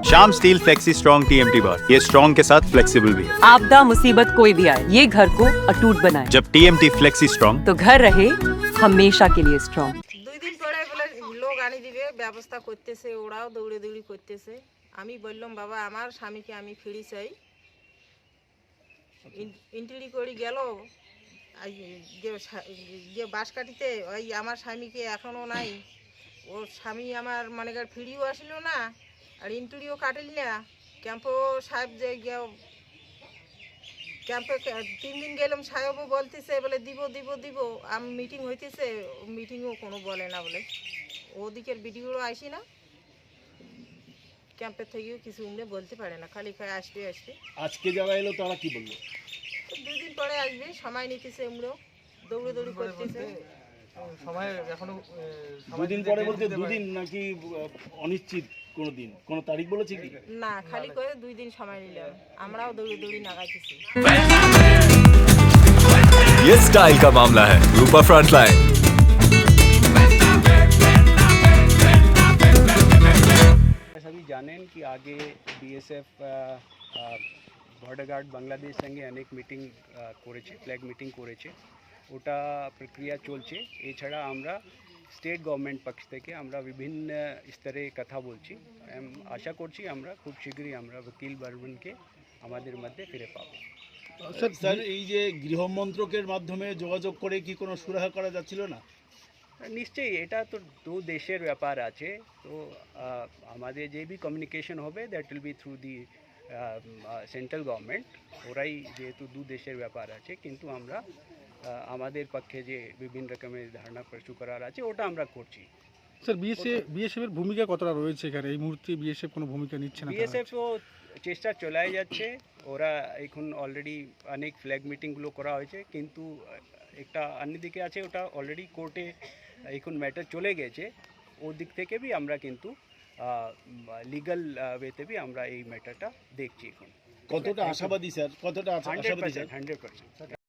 Shyam steel flexi strong TMT बार, ये strong के साथ फ्लेक्सिबल भी है। आपदा मुसीबत कोई भी आए, ये घर को अटूट बनाए। जब टीएमटी फ्लेक्सी स्ट्रॉन्ग तो घर रहे हमेशा के लिए स्ट्रॉन्ग। 2 দিন পরে বলে লোক আনি দিবে, ব্যবস্থা করতেছে, ওরাও দৌড়ে দৌড়ি করতেছে। আমি বললাম বাবা আমার স্বামীকে আমি ফিরি চাই। ইন্টারি করে গেল যে বাঁশকাঠিতে, ওই আমার স্বামীকে এখনও নাই। ওর স্বামী আমার মনে কর ফিরিও আসলো না আর ইন্টারিও কাটিল না। ক্যাম্পও সাহেব যে ক্যাম্পে 3 দিন গেলাম, সাহেবও বলতেছে বলে দিব দিব দিব। আমি মিটিং হইতেছে, মিটিংও কোনো বলে না বলে। ওদিকের ভিডিওও আসি না, ক্যাম্পের থেকেও কিছু উমরে বলতে পারে না, খালি খায় আসবে আসবে। আজকে যারা এলো তারা কি বললো? 2 দিন পরে আসবে, সময় নিতেছে, উমরেও দৌড়ে দৌড়ি করতেছে। সময় এখনো 2 দিন পরে বলতে 2 দিন নাকি অনিশ্চিত কোনো দিন, কোনো তারিখ বলেছে কি? না, খালি করে 2 দিন সময় নিলাম, আমরাও দৌড়ে দৌড়ি নাগাইতেছি। ये स्टाइल का मामला है। रूपा फ्रंटलाइन। सभी জানেন কি আগে বিএসএফ বর্ডার গার্ড বাংলাদেশ সঙ্গে অনেক মিটিং করেছে, ফ্ল্যাগ মিটিং করেছে, ওটা প্রক্রিয়া চলছে। এছাড়া আমরা স্টেট গভর্নমেন্ট পক্ষ থেকে আমরা বিভিন্ন স্তরে কথা বলছি। আশা করছি আমরা খুব শীঘ্রই আমরা ওকিল বর্মনকে আমাদের মধ্যে ফিরে পাবো। স্যার এই যে গৃহমন্ত্রকের মাধ্যমে যোগাযোগ করে কি কোনো সুরাহা করা যাচ্ছিল না? নিশ্চয়ই, এটা তো 2 দেশের ব্যাপার আছে, তো আমাদের যে বি কমিউনিকেশন হবে that will be through the central government. ওরাই যেহেতু 2 দেশের ব্যাপার আছে, কিন্তু আমরা আমাদের পক্ষে যে বিভিন্ন রকমের ধারণা প্রস্তুত করার আছে ওটা আমরা করছি। স্যার বিএসএফ এর ভূমিকা কতটা রয়েছে এখানে? এই মুহূর্তে বিএসএফ কোনো ভূমিকা নিচ্ছে না? বিএসএফও চেষ্টা চলাই যাচ্ছে, ওরা এখন অলরেডি অনেক ফ্ল্যাগ মিটিংগুলো করা হয়েছে, কিন্তু একটা অন্যদিকে আছে ওটা অলরেডি কোর্টে এখন ম্যাটার চলে গেছে। ওর দিক থেকে বি আমরা কিন্তু লিগাল ওয়েতে বি আমরা এই ম্যাটারটা দেখছি এখন। কতটা আশাবাদী স্যার, কতটা আশাবাদী স্যার? 100%।